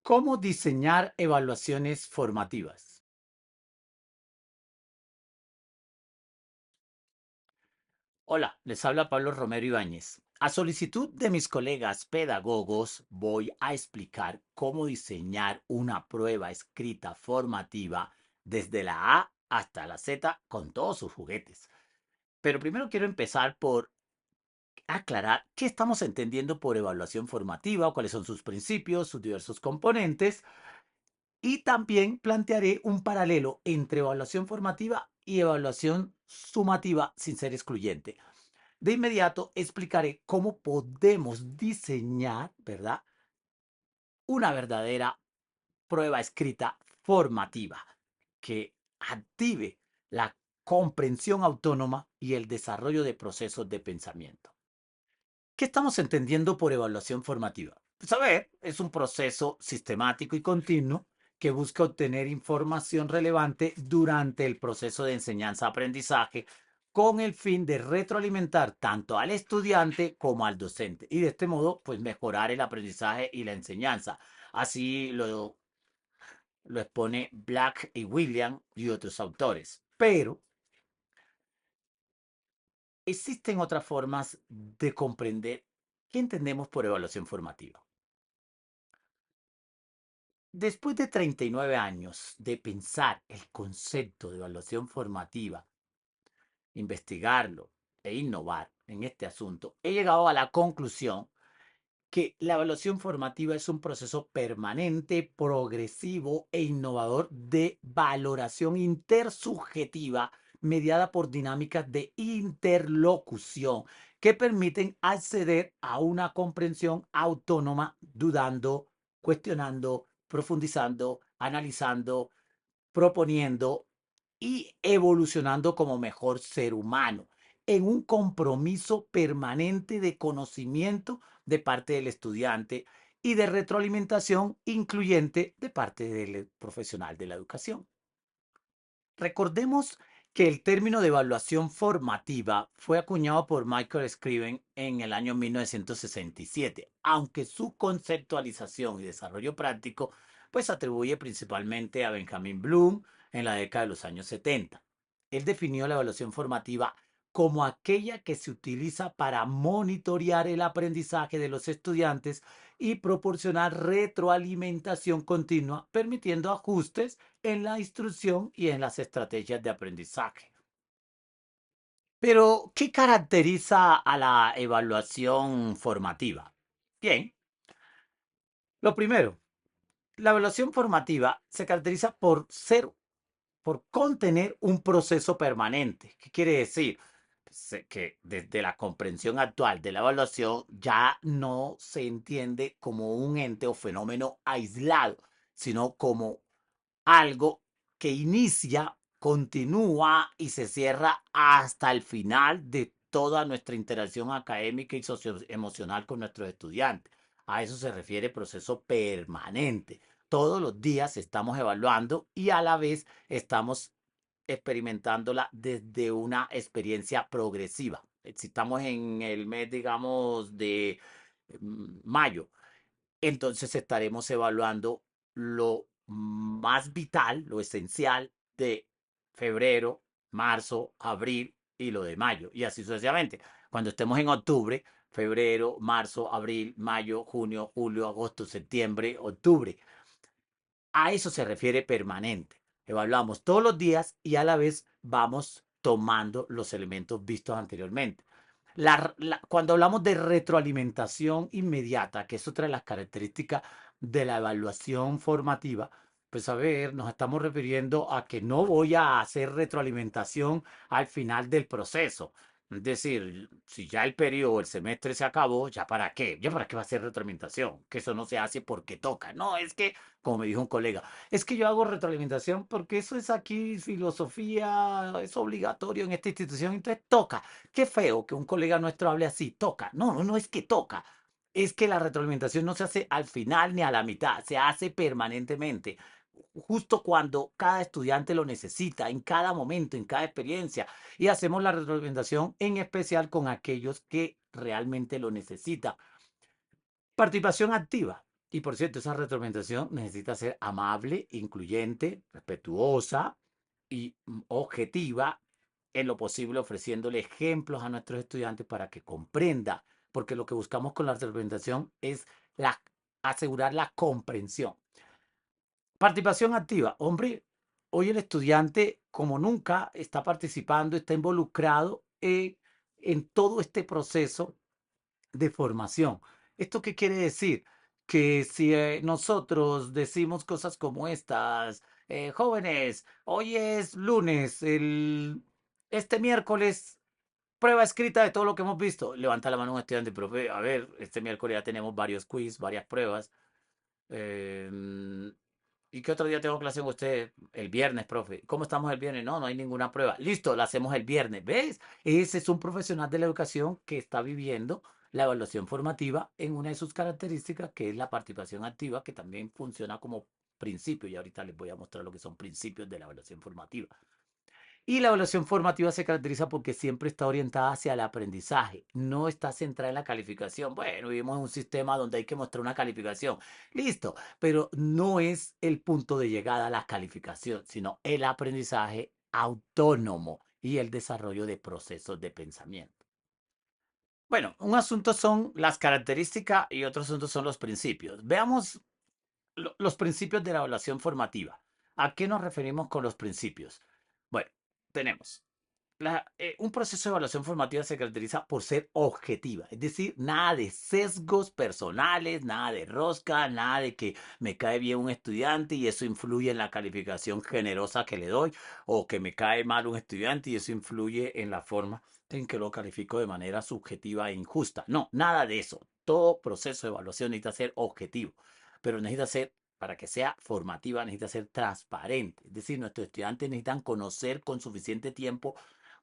¿Cómo diseñar evaluaciones formativas? Hola, les habla Pablo Romero Ibáñez. A solicitud de mis colegas pedagogos, voy a explicar cómo diseñar una prueba escrita formativa desde la A hasta la Z con todos sus juguetes. Pero primero quiero empezar por aclarar qué estamos entendiendo por evaluación formativa, cuáles son sus principios, sus diversos componentes. Y también plantearé un paralelo entre evaluación formativa y evaluación sumativa sin ser excluyente. De inmediato explicaré cómo podemos diseñar, ¿verdad? Una verdadera prueba escrita formativa que active la comprensión autónoma y el desarrollo de procesos de pensamiento. ¿Qué estamos entendiendo por evaluación formativa? Pues a ver, es un proceso sistemático y continuo que busca obtener información relevante durante el proceso de enseñanza-aprendizaje con el fin de retroalimentar tanto al estudiante como al docente y de este modo pues mejorar el aprendizaje y la enseñanza. Así lo expone Black y William y otros autores. Pero existen otras formas de comprender qué entendemos por evaluación formativa. Después de 39 años de pensar el concepto de evaluación formativa, investigarlo e innovar en este asunto, he llegado a la conclusión que la evaluación formativa es un proceso permanente, progresivo e innovador de valoración intersubjetiva mediada por dinámicas de interlocución que permiten acceder a una comprensión autónoma, dudando, cuestionando, profundizando, analizando, proponiendo y evolucionando como mejor ser humano en un compromiso permanente de conocimiento de parte del estudiante y de retroalimentación incluyente de parte del profesional de la educación. Recordemos que el término de evaluación formativa fue acuñado por Michael Scriven en el año 1967, aunque su conceptualización y desarrollo práctico pues se atribuye principalmente a Benjamin Bloom en la década de los años 70. Él definió la evaluación formativa como aquella que se utiliza para monitorear el aprendizaje de los estudiantes y proporcionar retroalimentación continua, permitiendo ajustes en la instrucción y en las estrategias de aprendizaje. Pero, ¿qué caracteriza a la evaluación formativa? Bien, lo primero, la evaluación formativa se caracteriza por contener un proceso permanente. ¿Qué quiere decir? Que desde la comprensión actual de la evaluación ya no se entiende como un ente o fenómeno aislado, sino como algo que inicia, continúa y se cierra hasta el final de toda nuestra interacción académica y socioemocional con nuestros estudiantes. A eso se refiere proceso permanente. Todos los días estamos evaluando y a la vez estamos experimentándola desde una experiencia progresiva. Si estamos en el mes, digamos, de mayo, entonces estaremos evaluando lo más vital, lo esencial de febrero, marzo, abril y lo de mayo, y así sucesivamente. Cuando estemos en octubre, febrero, marzo, abril, mayo, junio, julio, agosto, septiembre, octubre. A eso se refiere permanente. Evaluamos todos los días y a la vez vamos tomando los elementos vistos anteriormente. Cuando hablamos de retroalimentación inmediata, que es otra de las características de la evaluación formativa, pues a ver, nos estamos refiriendo a que no voy a hacer retroalimentación al final del proceso. Es decir, si ya el periodo o el semestre se acabó, ¿ya para qué? ¿Ya para qué va a ser retroalimentación? Que eso no se hace porque toca. No, es que, como me dijo un colega, es que yo hago retroalimentación porque eso es aquí filosofía, es obligatorio en esta institución, entonces toca. Qué feo que un colega nuestro hable así, toca. No, no, no es que toca. Es que la retroalimentación no se hace al final ni a la mitad, se hace permanentemente, justo cuando cada estudiante lo necesita, en cada momento, en cada experiencia. Y hacemos la retroalimentación en especial con aquellos que realmente lo necesitan. Participación activa. Y por cierto, esa retroalimentación necesita ser amable, incluyente, respetuosa y objetiva, en lo posible ofreciéndole ejemplos a nuestros estudiantes para que comprenda, porque lo que buscamos con la retroalimentación es la, asegurar la comprensión. Participación activa. Hombre, hoy el estudiante, como nunca, está participando, está involucrado en todo este proceso de formación. ¿Esto qué quiere decir? Que si nosotros decimos cosas como estas, jóvenes, hoy es lunes, este miércoles, prueba escrita de todo lo que hemos visto. Levanta la mano un estudiante, profe, a ver, este miércoles ya tenemos varios quiz, varias pruebas. Em, ¿Y qué otro día tengo clase con usted? El viernes, profe. ¿Cómo estamos el viernes? No, no hay ninguna prueba. Listo, la hacemos el viernes. ¿Ves? Ese es un profesional de la educación que está viviendo la evaluación formativa en una de sus características, que es la participación activa, que también funciona como principio. Y ahorita les voy a mostrar lo que son principios de la evaluación formativa. Y la evaluación formativa se caracteriza porque siempre está orientada hacia el aprendizaje, no está centrada en la calificación. Bueno, vivimos en un sistema donde hay que mostrar una calificación, listo, pero no es el punto de llegada a la calificación, sino el aprendizaje autónomo y el desarrollo de procesos de pensamiento. Bueno, un asunto son las características y otro asunto son los principios. Veamos los principios de la evaluación formativa. ¿A qué nos referimos con los principios? Bueno, tenemos un proceso de evaluación formativa se caracteriza por ser objetiva, es decir, nada de sesgos personales, nada de rosca, nada de que me cae bien un estudiante y eso influye en la calificación generosa que le doy, o que me cae mal un estudiante y eso influye en la forma en que lo califico de manera subjetiva e injusta. No, nada de eso. Todo proceso de evaluación necesita ser objetivo, pero necesita ser, para que sea formativa, necesita ser transparente. Es decir, nuestros estudiantes necesitan conocer con suficiente tiempo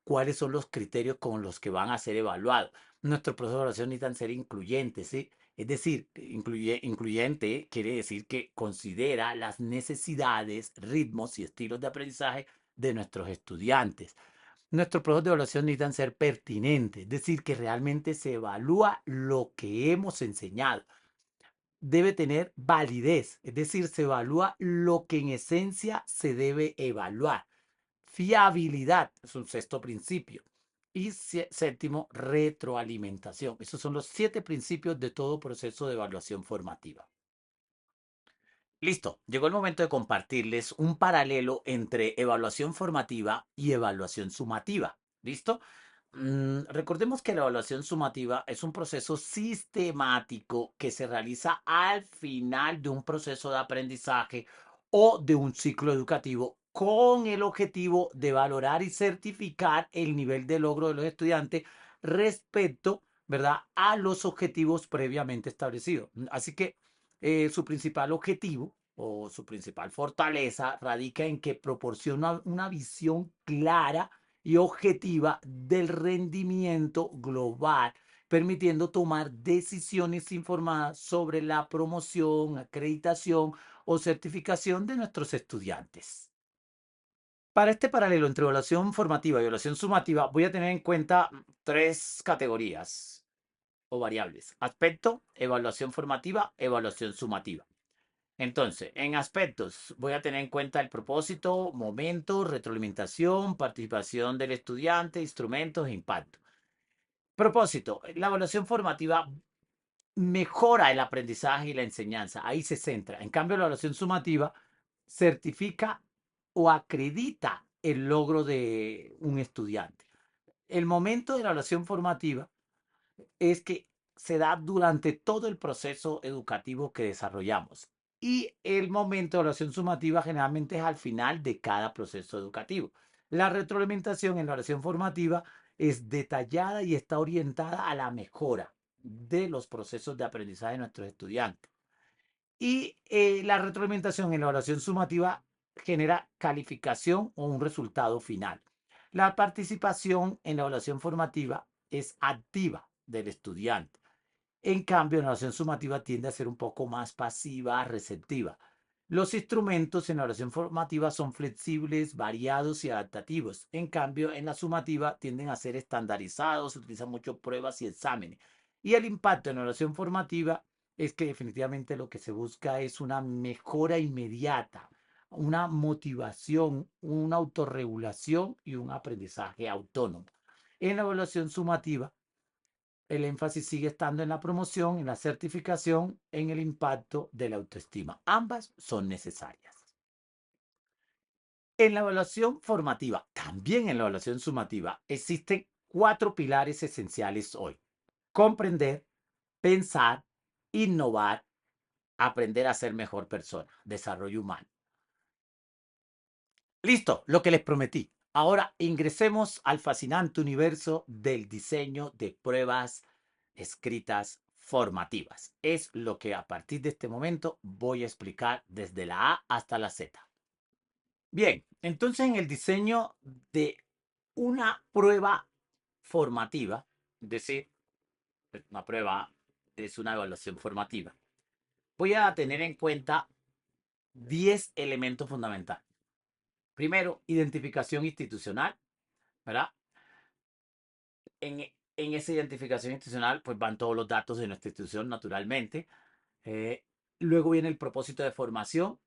cuáles son los criterios con los que van a ser evaluados. Nuestros procesos de evaluación necesitan ser incluyentes, ¿sí? Es decir, incluyente quiere decir que considera las necesidades, ritmos y estilos de aprendizaje de nuestros estudiantes. Nuestros procesos de evaluación necesitan ser pertinentes, es decir, que realmente se evalúa lo que hemos enseñado. Debe tener validez, es decir, se evalúa lo que en esencia se debe evaluar. Fiabilidad es un sexto principio. Y séptimo, retroalimentación. Esos son los 7 principios de todo proceso de evaluación formativa. Listo, llegó el momento de compartirles un paralelo entre evaluación formativa y evaluación sumativa. ¿Listo? Recordemos que la evaluación sumativa es un proceso sistemático que se realiza al final de un proceso de aprendizaje o de un ciclo educativo con el objetivo de valorar y certificar el nivel de logro de los estudiantes respecto, ¿verdad?, a los objetivos previamente establecidos. Así que su principal objetivo o su principal fortaleza radica en que proporciona una visión clara y objetiva del rendimiento global, permitiendo tomar decisiones informadas sobre la promoción, acreditación o certificación de nuestros estudiantes. Para este paralelo entre evaluación formativa y evaluación sumativa, voy a tener en cuenta 3 categorías o variables. Aspecto, evaluación formativa, evaluación sumativa. Entonces, en aspectos, voy a tener en cuenta el propósito, momento, retroalimentación, participación del estudiante, instrumentos e impacto. Propósito, la evaluación formativa mejora el aprendizaje y la enseñanza, ahí se centra. En cambio, la evaluación sumativa certifica o acredita el logro de un estudiante. El momento de la evaluación formativa es que se da durante todo el proceso educativo que desarrollamos. Y el momento de evaluación sumativa generalmente es al final de cada proceso educativo. La retroalimentación en la evaluación formativa es detallada y está orientada a la mejora de los procesos de aprendizaje de nuestros estudiantes. Y la retroalimentación en la evaluación sumativa genera calificación o un resultado final. La participación en la evaluación formativa es activa del estudiante. En cambio, la evaluación sumativa tiende a ser un poco más pasiva, receptiva. Los instrumentos en la evaluación formativa son flexibles, variados y adaptativos. En cambio, en la sumativa tienden a ser estandarizados, se utilizan mucho pruebas y exámenes. Y el impacto en la evaluación formativa es que definitivamente lo que se busca es una mejora inmediata, una motivación, una autorregulación y un aprendizaje autónomo. En la evaluación sumativa, el énfasis sigue estando en la promoción, en la certificación, en el impacto de la autoestima. Ambas son necesarias. En la evaluación formativa, también en la evaluación sumativa, existen cuatro pilares esenciales hoy. Comprender, pensar, innovar, aprender a ser mejor persona, desarrollo humano. Listo, lo que les prometí. Ahora ingresemos al fascinante universo del diseño de pruebas escritas formativas. Es lo que a partir de este momento voy a explicar desde la A hasta la Z. Bien, entonces en el diseño de una prueba formativa, es decir, una prueba es una evaluación formativa, voy a tener en cuenta 10 elementos fundamentales. Primero, identificación institucional, ¿verdad? En esa identificación institucional, pues van todos los datos de nuestra institución, naturalmente. Eh, Luego viene el propósito de formación,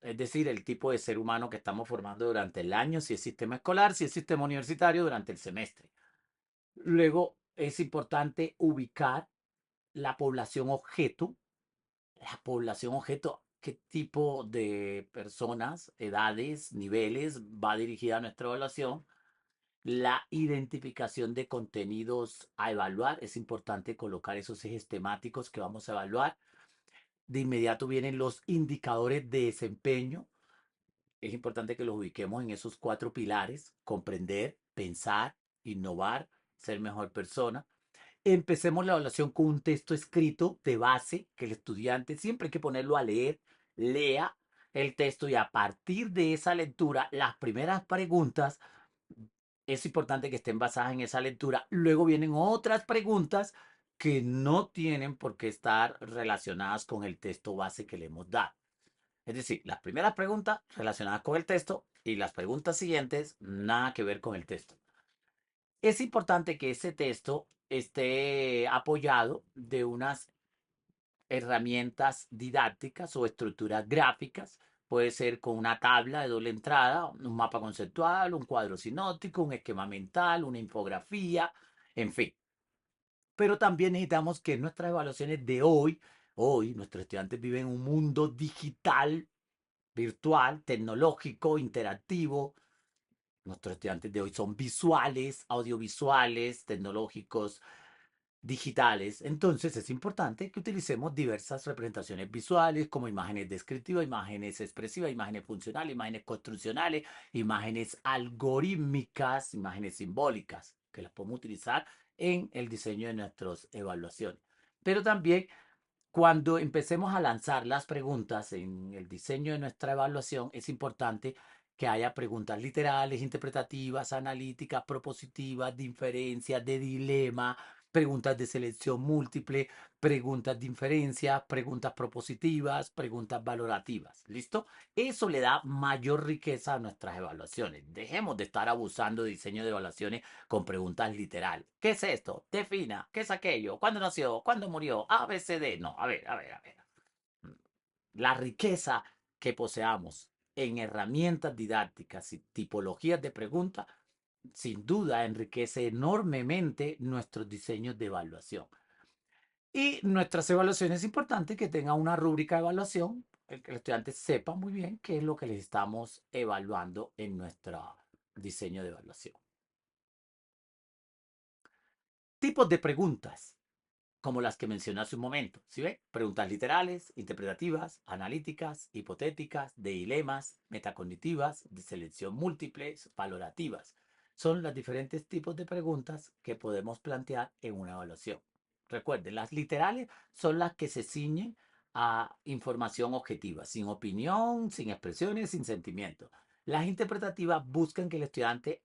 es decir, el tipo de ser humano que estamos formando durante el año, si es sistema escolar, si es sistema universitario, durante el semestre. Luego es importante ubicar la población objeto. La población objeto, qué tipo de personas, edades, niveles va dirigida a nuestra evaluación. La identificación de contenidos a evaluar. Es importante colocar esos ejes temáticos que vamos a evaluar. De inmediato vienen los indicadores de desempeño. Es importante que los ubiquemos en esos cuatro pilares: comprender, pensar, innovar, ser mejor persona. Empecemos la evaluación con un texto escrito de base que el estudiante siempre hay que ponerlo a leer, lea el texto y a partir de esa lectura, las primeras preguntas es importante que estén basadas en esa lectura. Luego vienen otras preguntas que no tienen por qué estar relacionadas con el texto base que le hemos dado. Es decir, las primeras preguntas relacionadas con el texto y las preguntas siguientes nada que ver con el texto. Es importante que ese texto esté apoyado de unas herramientas didácticas o estructuras gráficas. Puede ser con una tabla de doble entrada, un mapa conceptual, un cuadro sinóptico, un esquema mental, una infografía, en fin. Pero también necesitamos que nuestras evaluaciones de hoy nuestros estudiantes viven en un mundo digital, virtual, tecnológico, interactivo. Nuestros estudiantes de hoy son visuales, audiovisuales, tecnológicos, digitales. Entonces es importante que utilicemos diversas representaciones visuales como imágenes descriptivas, imágenes expresivas, imágenes funcionales, imágenes construccionales, imágenes algorítmicas, imágenes simbólicas, que las podemos utilizar en el diseño de nuestras evaluaciones. Pero también cuando empecemos a lanzar las preguntas en el diseño de nuestra evaluación, es importante que haya preguntas literales, interpretativas, analíticas, propositivas, de inferencia, de dilema, preguntas de selección múltiple, preguntas de inferencia, preguntas propositivas, preguntas valorativas. ¿Listo? Eso le da mayor riqueza a nuestras evaluaciones. Dejemos de estar abusando de diseño de evaluaciones con preguntas literales. ¿Qué es esto? Defina. ¿Qué es aquello? ¿Cuándo nació? ¿Cuándo murió? A, B, C, D. No, a ver. La riqueza que poseamos en herramientas didácticas y tipologías de preguntas, sin duda enriquece enormemente nuestros diseños de evaluación. Y nuestras evaluaciones es importante que tenga una rúbrica de evaluación, que el estudiante sepa muy bien qué es lo que les estamos evaluando en nuestro diseño de evaluación. Tipos de preguntas, como las que mencioné hace un momento. ¿Sí ve? Preguntas literales, interpretativas, analíticas, hipotéticas, de dilemas, metacognitivas, de selección múltiples, valorativas. Son los diferentes tipos de preguntas que podemos plantear en una evaluación. Recuerden, las literales son las que se ciñen a información objetiva, sin opinión, sin expresiones, sin sentimiento. Las interpretativas buscan que el estudiante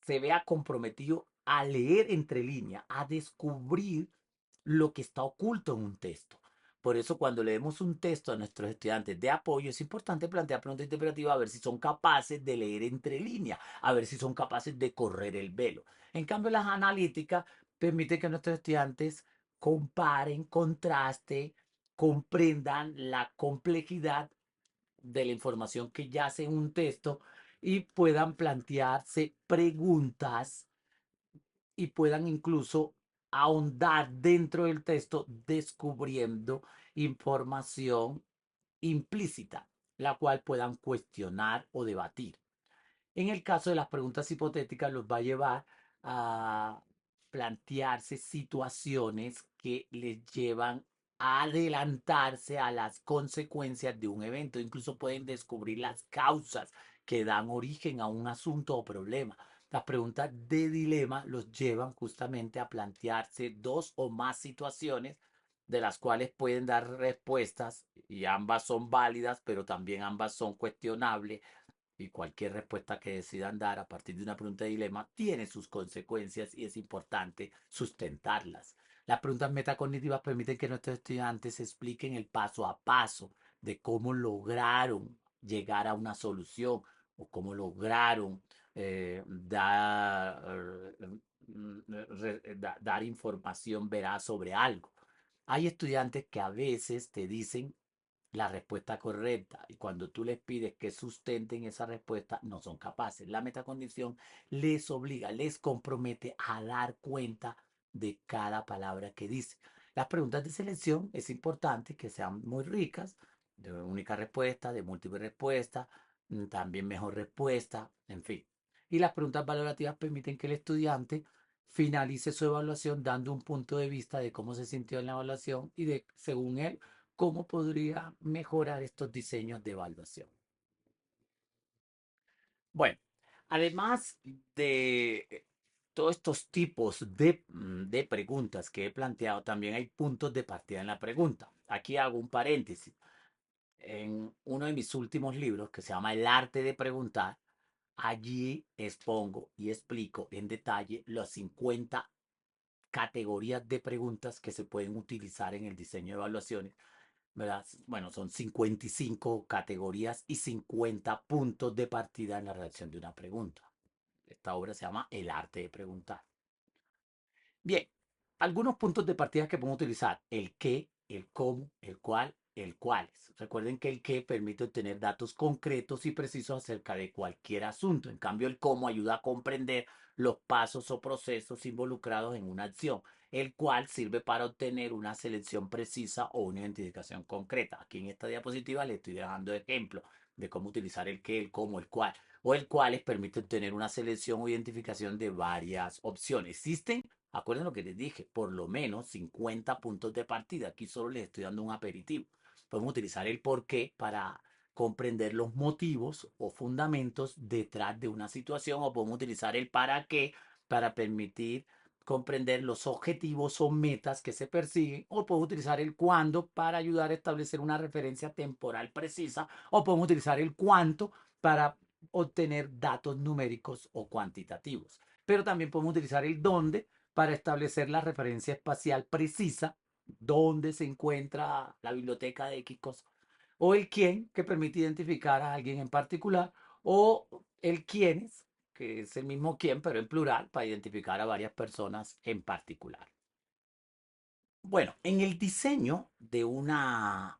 se vea comprometido a leer entre líneas, a descubrir lo que está oculto en un texto. Por eso cuando leemos un texto a nuestros estudiantes de apoyo es importante plantear preguntas interpretativas a ver si son capaces de leer entre líneas, a ver si son capaces de correr el velo. En cambio, las analíticas permiten que nuestros estudiantes comparen, contrasten, comprendan la complejidad de la información que yace en un texto y puedan plantearse preguntas y puedan incluso ahondar dentro del texto descubriendo información implícita, la cual puedan cuestionar o debatir. En el caso de las preguntas hipotéticas, los va a llevar a plantearse situaciones que les llevan a adelantarse a las consecuencias de un evento. Incluso pueden descubrir las causas que dan origen a un asunto o problema. Las preguntas de dilema los llevan justamente a plantearse dos o más situaciones de las cuales pueden dar respuestas y ambas son válidas, pero también ambas son cuestionables y cualquier respuesta que decidan dar a partir de una pregunta de dilema tiene sus consecuencias y es importante sustentarlas. Las preguntas metacognitivas permiten que nuestros estudiantes expliquen el paso a paso de cómo lograron llegar a una solución o cómo lograron dar información veraz sobre algo. Hay estudiantes que a veces te dicen la respuesta correcta y cuando tú les pides que sustenten esa respuesta, no son capaces. La metacondición les obliga, les compromete a dar cuenta de cada palabra que dice. Las preguntas de selección es importante que sean muy ricas, de única respuesta, de múltiple respuesta, también mejor respuesta, en fin. Y las preguntas valorativas permiten que el estudiante finalice su evaluación dando un punto de vista de cómo se sintió en la evaluación y de, según él, cómo podría mejorar estos diseños de evaluación. Bueno, además de todos estos tipos de preguntas que he planteado, también hay puntos de partida en la pregunta. Aquí hago un paréntesis. En uno de mis últimos libros, que se llama El arte de preguntar, allí expongo y explico en detalle las 50 categorías de preguntas que se pueden utilizar en el diseño de evaluaciones, ¿verdad? Bueno, son 55 categorías y 50 puntos de partida en la redacción de una pregunta. Esta obra se llama El arte de preguntar. Bien, algunos puntos de partida que podemos utilizar: el qué, el cómo, el cuál, el cuáles. Recuerden que el qué permite obtener datos concretos y precisos acerca de cualquier asunto. En cambio, el cómo ayuda a comprender los pasos o procesos involucrados en una acción. El cual sirve para obtener una selección precisa o una identificación concreta. Aquí en esta diapositiva le estoy dando ejemplos de cómo utilizar el qué, el cómo, el cuál. O el cual les permite obtener una selección o identificación de varias opciones. Existen, acuérdense lo que les dije, por lo menos 50 puntos de partida. Aquí solo les estoy dando un aperitivo. Podemos utilizar el por qué para comprender los motivos o fundamentos detrás de una situación, o podemos utilizar el para qué para permitir comprender los objetivos o metas que se persiguen, o podemos utilizar el cuándo para ayudar a establecer una referencia temporal precisa, o podemos utilizar el cuánto para obtener datos numéricos o cuantitativos. Pero también podemos utilizar el dónde para establecer la referencia espacial precisa, dónde se encuentra la biblioteca de X cosa, o el quién, que permite identificar a alguien en particular, o el quiénes, que es el mismo quién, pero en plural, para identificar a varias personas en particular. Bueno, en el diseño de una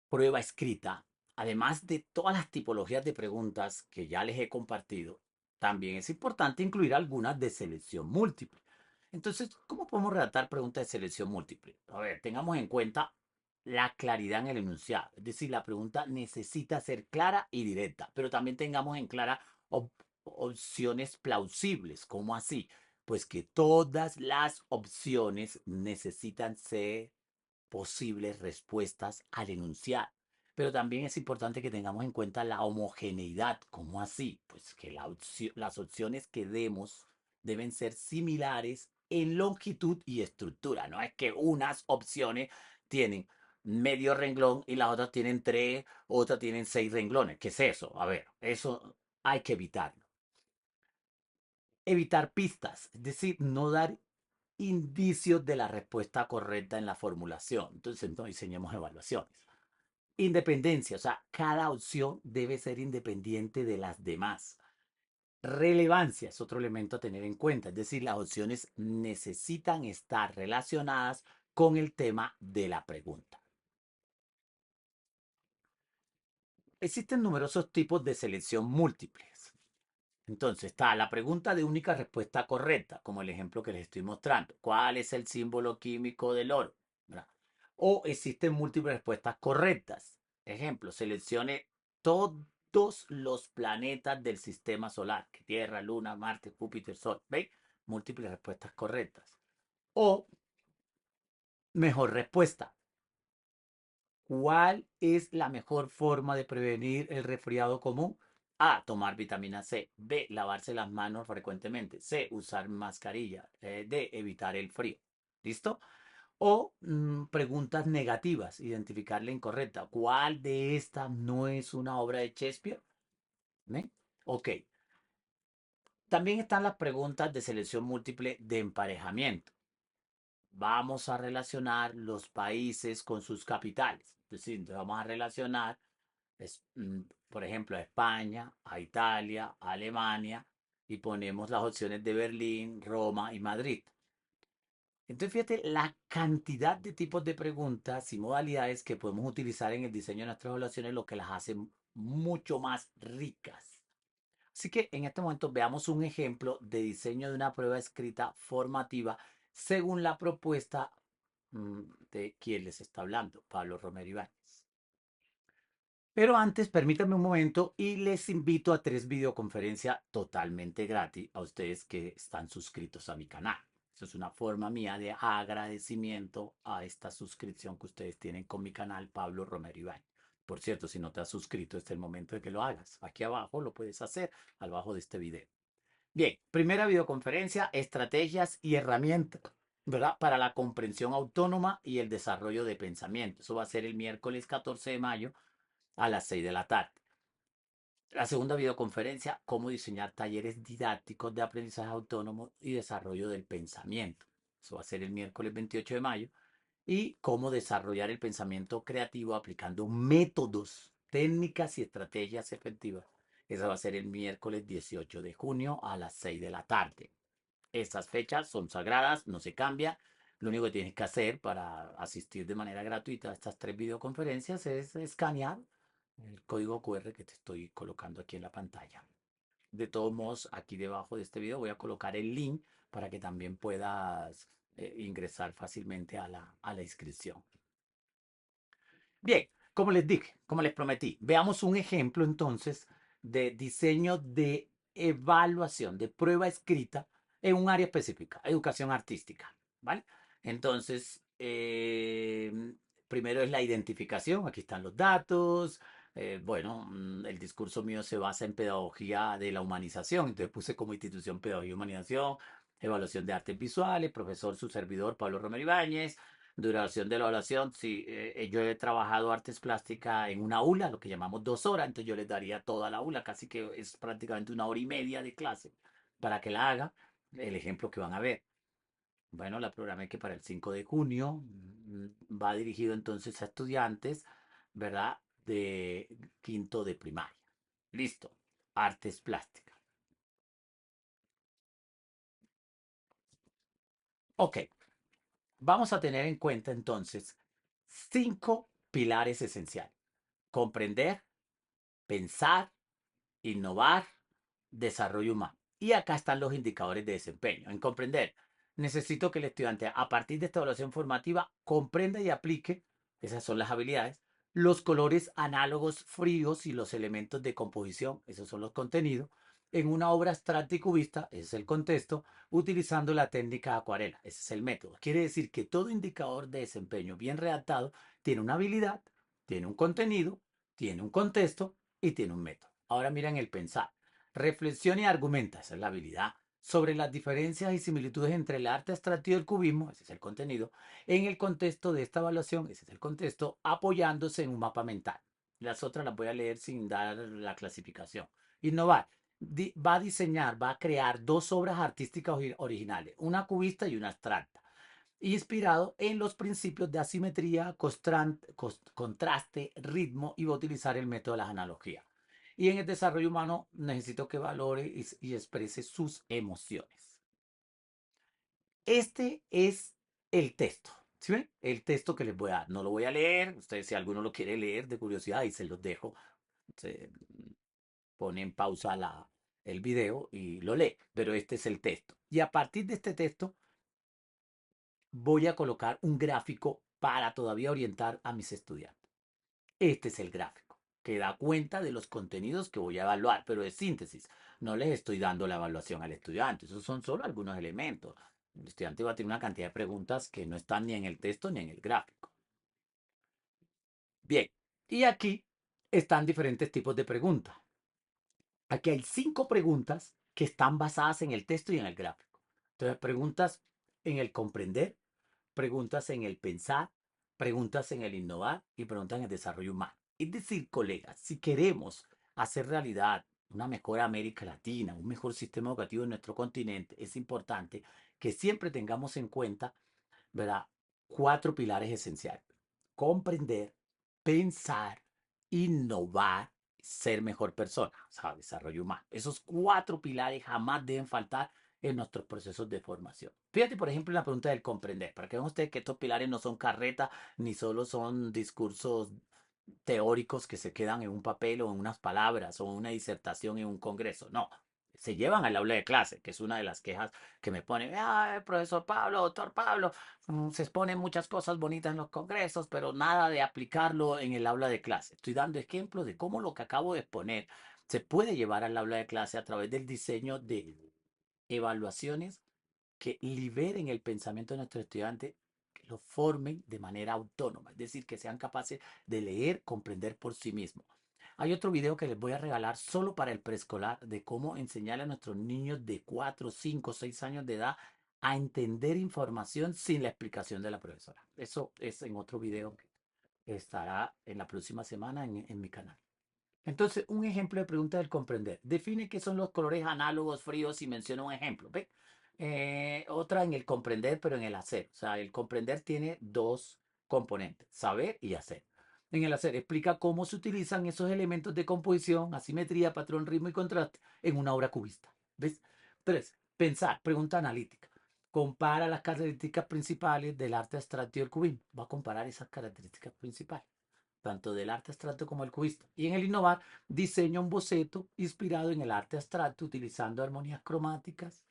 prueba escrita, además de todas las tipologías de preguntas que ya les he compartido, también es importante incluir algunas de selección múltiple. Entonces, ¿cómo podemos redactar preguntas de selección múltiple? A ver, tengamos en cuenta la claridad en el enunciado. Es decir, la pregunta necesita ser clara y directa, pero también tengamos en clara opciones plausibles. ¿Cómo así? Pues que todas las opciones necesitan ser posibles respuestas al enunciado. Pero también es importante que tengamos en cuenta la homogeneidad. ¿Cómo así? Pues que las opciones que demos deben ser similares en longitud y estructura. No es que unas opciones tienen medio renglón y las otras tienen tres, otras tienen seis renglones. ¿Qué es eso? A ver, eso hay que evitarlo. Evitar pistas, es decir, no dar indicios de la respuesta correcta en la formulación. Entonces, no diseñemos evaluaciones. Independencia, o sea, cada opción debe ser independiente de las demás. Relevancia es otro elemento a tener en cuenta, es decir, las opciones necesitan estar relacionadas con el tema de la pregunta. Existen numerosos tipos de selección múltiples. Entonces está la pregunta de única respuesta correcta, como el ejemplo que les estoy mostrando. ¿Cuál es el símbolo químico del oro? ¿Verdad? O existen múltiples respuestas correctas. Ejemplo, seleccione todos los planetas del sistema solar, que Tierra, Luna, Marte, Júpiter, Sol. ¿Veis? Múltiples respuestas correctas. O mejor respuesta. ¿Cuál es la mejor forma de prevenir el resfriado común? A. Tomar vitamina C. B. Lavarse las manos frecuentemente. C. Usar mascarilla. D. Evitar el frío. ¿Listo? O preguntas negativas. Identificar la incorrecta. ¿Cuál de estas no es una obra de Shakespeare? ¿Eh? Ok. También están las preguntas de selección múltiple de emparejamiento. Vamos a relacionar los países con sus capitales. Es decir, vamos a relacionar por ejemplo, a España, a Italia, a Alemania, y ponemos las opciones de Berlín, Roma y Madrid. Entonces, fíjate la cantidad de tipos de preguntas y modalidades que podemos utilizar en el diseño de nuestras evaluaciones, lo que las hace mucho más ricas. Así que en este momento veamos un ejemplo de diseño de una prueba escrita formativa según la propuesta de quien les está hablando, Pablo Romero Ibáñez. Pero antes, permítanme un momento y les invito a 3 videoconferencias totalmente gratis a ustedes que están suscritos a mi canal. Eso es una forma mía de agradecimiento a esta suscripción que ustedes tienen con mi canal Pablo Romero Ibáñez. Por cierto, si no te has suscrito, este es el momento de que lo hagas. Aquí abajo lo puedes hacer, abajo de este video. Bien, primera videoconferencia, estrategias y herramientas, ¿verdad? Para la comprensión autónoma y el desarrollo de pensamiento. Eso va a ser el miércoles 14 de mayo a las 6 de la tarde. La segunda videoconferencia, cómo diseñar talleres didácticos de aprendizaje autónomo y desarrollo del pensamiento. Eso va a ser el miércoles 28 de mayo. Y cómo desarrollar el pensamiento creativo aplicando métodos, técnicas y estrategias efectivas. Eso va a ser el miércoles 18 de junio a las 6 de la tarde. Estas fechas son sagradas, no se cambia. Lo único que tienes que hacer para asistir de manera gratuita a estas 3 videoconferencias es escanear el código QR que te estoy colocando aquí en la pantalla. De todos modos, aquí debajo de este video voy a colocar el link para que también puedas ingresar fácilmente a la inscripción. Bien, como les dije, como les prometí, veamos un ejemplo entonces de diseño de evaluación, de prueba escrita en un área específica, educación artística, ¿vale? Entonces, primero es la identificación, aquí están los datos, bueno, el discurso mío se basa en pedagogía de la humanización, entonces puse como institución pedagogía y humanización, evaluación de artes visuales, profesor, su servidor, Pablo Romero Ibáñez. Duración de la evaluación, si yo he trabajado artes plásticas en una aula, lo que llamamos 2 horas, entonces yo les daría toda la aula, casi que es prácticamente 1 hora y media de clase para que la haga, el ejemplo que van a ver. Bueno, la programé que para el 5 de junio va dirigido entonces a estudiantes, ¿verdad? De quinto de primaria. Listo, artes plásticas. Ok, vamos a tener en cuenta entonces 5 pilares esenciales. Comprender, pensar, innovar, desarrollo humano. Y acá están los indicadores de desempeño. En comprender, necesito que el estudiante a partir de esta evaluación formativa comprenda y aplique, esas son las habilidades, los colores análogos fríos y los elementos de composición, esos son los contenidos, en una obra abstracta y cubista, ese es el contexto, utilizando la técnica acuarela, ese es el método. Quiere decir que todo indicador de desempeño bien redactado tiene una habilidad, tiene un contenido, tiene un contexto y tiene un método. Ahora miren el pensar. Reflexiona y argumenta, esa es la habilidad, sobre las diferencias y similitudes entre el arte abstracto y el cubismo, ese es el contenido, en el contexto de esta evaluación, ese es el contexto, apoyándose en un mapa mental. Las otras las voy a leer sin dar la clasificación. Innovar. Va a diseñar, va a crear 2 obras artísticas originales, una cubista y una abstracta, inspirado en los principios de asimetría, contraste, ritmo y va a utilizar el método de las analogías. Y en el desarrollo humano necesito que valore y exprese sus emociones. Este es el texto. ¿Sí ven? El texto que les voy a dar. No lo voy a leer. Ustedes, si alguno lo quiere leer de curiosidad, y se los dejo. Se pone en pausa el video y lo lee. Pero este es el texto. Y a partir de este texto, voy a colocar un gráfico para todavía orientar a mis estudiantes. Este es el gráfico que da cuenta de los contenidos que voy a evaluar, pero de síntesis. No les estoy dando la evaluación al estudiante, esos son solo algunos elementos. El estudiante va a tener una cantidad de preguntas que no están ni en el texto ni en el gráfico. Bien, y aquí están diferentes tipos de preguntas. Aquí hay 5 preguntas que están basadas en el texto y en el gráfico. Entonces, preguntas en el comprender, preguntas en el pensar, preguntas en el innovar y preguntas en el desarrollo humano. Es decir, colegas, si queremos hacer realidad una mejor América Latina, un mejor sistema educativo en nuestro continente, es importante que siempre tengamos en cuenta, ¿verdad? 4 pilares esenciales. Comprender, pensar, innovar, ser mejor persona, o sea, desarrollo humano. Esos 4 pilares jamás deben faltar en nuestros procesos de formación. Fíjate, por ejemplo, en la pregunta del comprender, para que vean ustedes que estos pilares no son carreta ni solo son discursos teóricos que se quedan en un papel o en unas palabras o en una disertación en un congreso. No, se llevan al aula de clase, que es una de las quejas que me ponen, ah, profesor Pablo, doctor Pablo, se exponen muchas cosas bonitas en los congresos, pero nada de aplicarlo en el aula de clase. Estoy dando ejemplos de cómo lo que acabo de exponer se puede llevar al aula de clase a través del diseño de evaluaciones que liberen el pensamiento de nuestros estudiantes, que lo formen de manera autónoma, es decir, que sean capaces de leer, comprender por sí mismos. Hay otro video que les voy a regalar solo para el preescolar de cómo enseñarle a nuestros niños de 4, 5, 6 años de edad a entender información sin la explicación de la profesora. Eso es en otro video que estará en la próxima semana en mi canal. Entonces, un ejemplo de pregunta del comprender. Define qué son los colores análogos fríos y menciona un ejemplo. ¿Ve? Otra en el comprender, pero en el hacer. O sea, el comprender tiene 2 componentes, saber y hacer. En el hacer, explica cómo se utilizan esos elementos de composición, asimetría, patrón, ritmo y contraste en una obra cubista. ¿Ves? 3. Pensar, pregunta analítica. Compara las características principales del arte abstracto y el cubismo. Va a comparar esas características principales tanto del arte abstracto como el cubista. Y en el innovar, diseña un boceto inspirado en el arte abstracto utilizando armonías cromáticas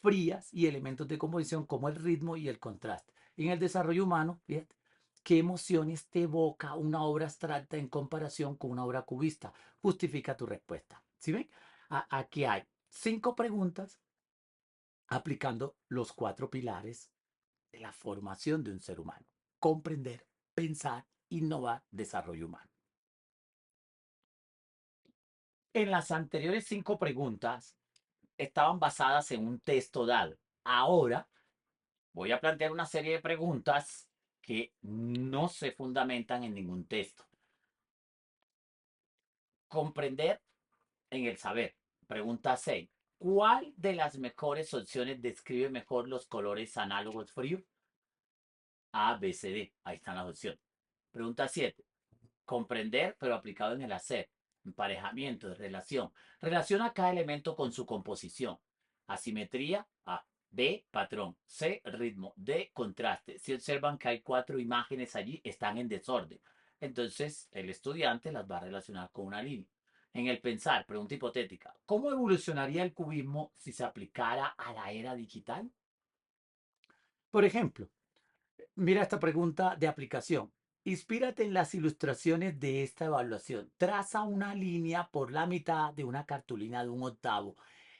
frías y elementos de composición como el ritmo y el contraste. Y en el desarrollo humano, fíjate, ¿qué emociones te evoca una obra abstracta en comparación con una obra cubista? Justifica tu respuesta. ¿Sí ven? Aquí hay 5 preguntas aplicando los 4 pilares de la formación de un ser humano. Comprender, pensar, innovar, desarrollo humano. En las anteriores 5 preguntas estaban basadas en un texto dado. Ahora voy a plantear una serie de preguntas que no se fundamentan en ningún texto. Comprender en el saber. Pregunta 6. ¿Cuál de las mejores opciones describe mejor los colores análogos fríos? A, B, C, D. Ahí están las opciones. Pregunta 7. Comprender, pero aplicado en el hacer. Emparejamiento, relación. Relaciona cada elemento con su composición. Asimetría, A. B, patrón. C, ritmo. D, contraste. Si observan que hay 4 imágenes allí, están en desorden. Entonces, el estudiante las va a relacionar con una línea. En el pensar, pregunta hipotética. ¿Cómo evolucionaría el cubismo si se aplicara a la era digital? Por ejemplo, mira esta pregunta de aplicación. Inspírate en las ilustraciones de esta evaluación. Traza una línea por la mitad de una cartulina de un octavo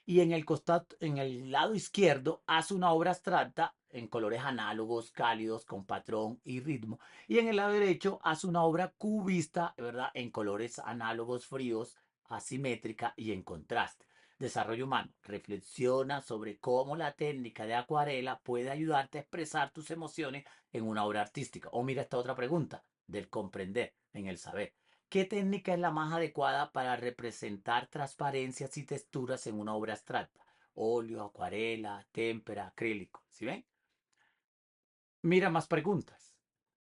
y en el costado, en el lado izquierdo, haz una obra abstracta en colores análogos, cálidos, con patrón y ritmo. Y en el lado derecho, haz una obra cubista, ¿verdad? En colores análogos, fríos, asimétrica y en contraste. Desarrollo humano. Reflexiona sobre cómo la técnica de acuarela puede ayudarte a expresar tus emociones en una obra artística. O mira esta otra pregunta del comprender en el saber. ¿Qué técnica es la más adecuada para representar transparencias y texturas en una obra abstracta? Óleo, acuarela, témpera, acrílico. ¿Sí ven? Mira más preguntas.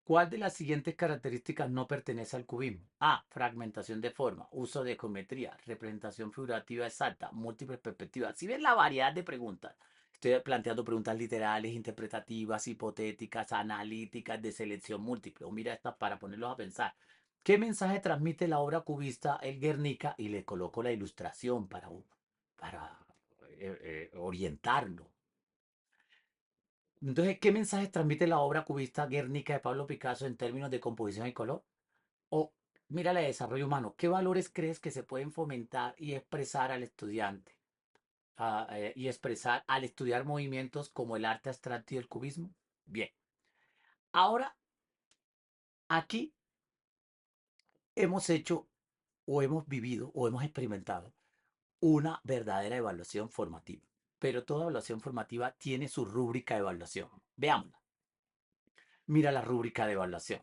¿Cuál de las siguientes características no pertenece al cubismo? A. Fragmentación de forma, uso de geometría, representación figurativa exacta, múltiples perspectivas. Si ves la variedad de preguntas, estoy planteando preguntas literales, interpretativas, hipotéticas, analíticas, de selección múltiple. O mira estas para ponerlos a pensar. ¿Qué mensaje transmite la obra cubista El Guernica? Y le coloco la ilustración para orientarlo. Entonces, ¿qué mensaje transmite la obra cubista Guernica de Pablo Picasso en términos de composición y color? O mira la de desarrollo humano. ¿Qué valores crees que se pueden fomentar y expresar al estudiante? Y expresar al estudiar movimientos como el arte abstracto y el cubismo. Bien, ahora aquí hemos hecho o hemos vivido o hemos experimentado una verdadera evaluación formativa. Pero toda evaluación formativa tiene su rúbrica de evaluación. Veámosla. Mira la rúbrica de evaluación.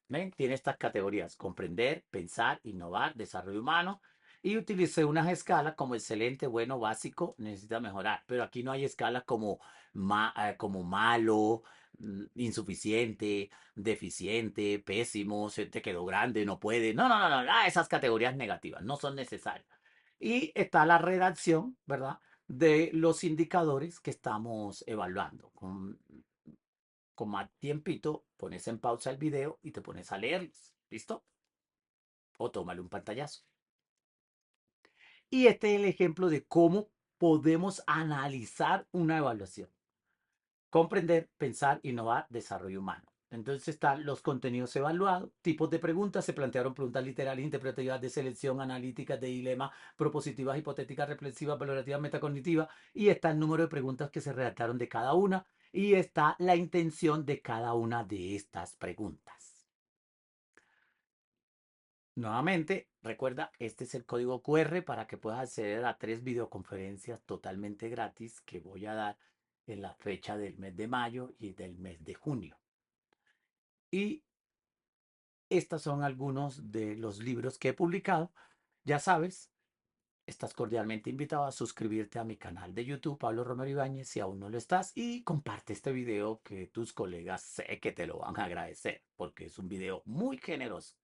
¿Ven? Tiene estas categorías: comprender, pensar, innovar, desarrollo humano. Y utilicé unas escalas como excelente, bueno, básico, necesita mejorar. Pero aquí no hay escalas como malo, insuficiente, deficiente, pésimo, se te quedó grande, no puede. No, no, no, no, esas categorías negativas no son necesarias. Y está la redacción, ¿verdad? De los indicadores que estamos evaluando. Con más tiempito, pones en pausa el video y te pones a leerlos. ¿Listo? O tómale un pantallazo. Y este es el ejemplo de cómo podemos analizar una evaluación. Comprender, pensar, innovar, desarrollo humano. Entonces están los contenidos evaluados, tipos de preguntas, se plantearon preguntas literales, interpretativas, de selección, analíticas, de dilema, propositivas, hipotéticas, reflexivas, valorativas, metacognitivas, y está el número de preguntas que se redactaron de cada una, y está la intención de cada una de estas preguntas. Nuevamente, recuerda, este es el código QR para que puedas acceder a 3 videoconferencias totalmente gratis que voy a dar en la fecha del mes de mayo y del mes de junio. Y estos son algunos de los libros que he publicado. Ya sabes, estás cordialmente invitado a suscribirte a mi canal de YouTube, Pablo Romero Ibáñez, si aún no lo estás, y comparte este video que tus colegas sé que te lo van a agradecer, porque es un video muy generoso.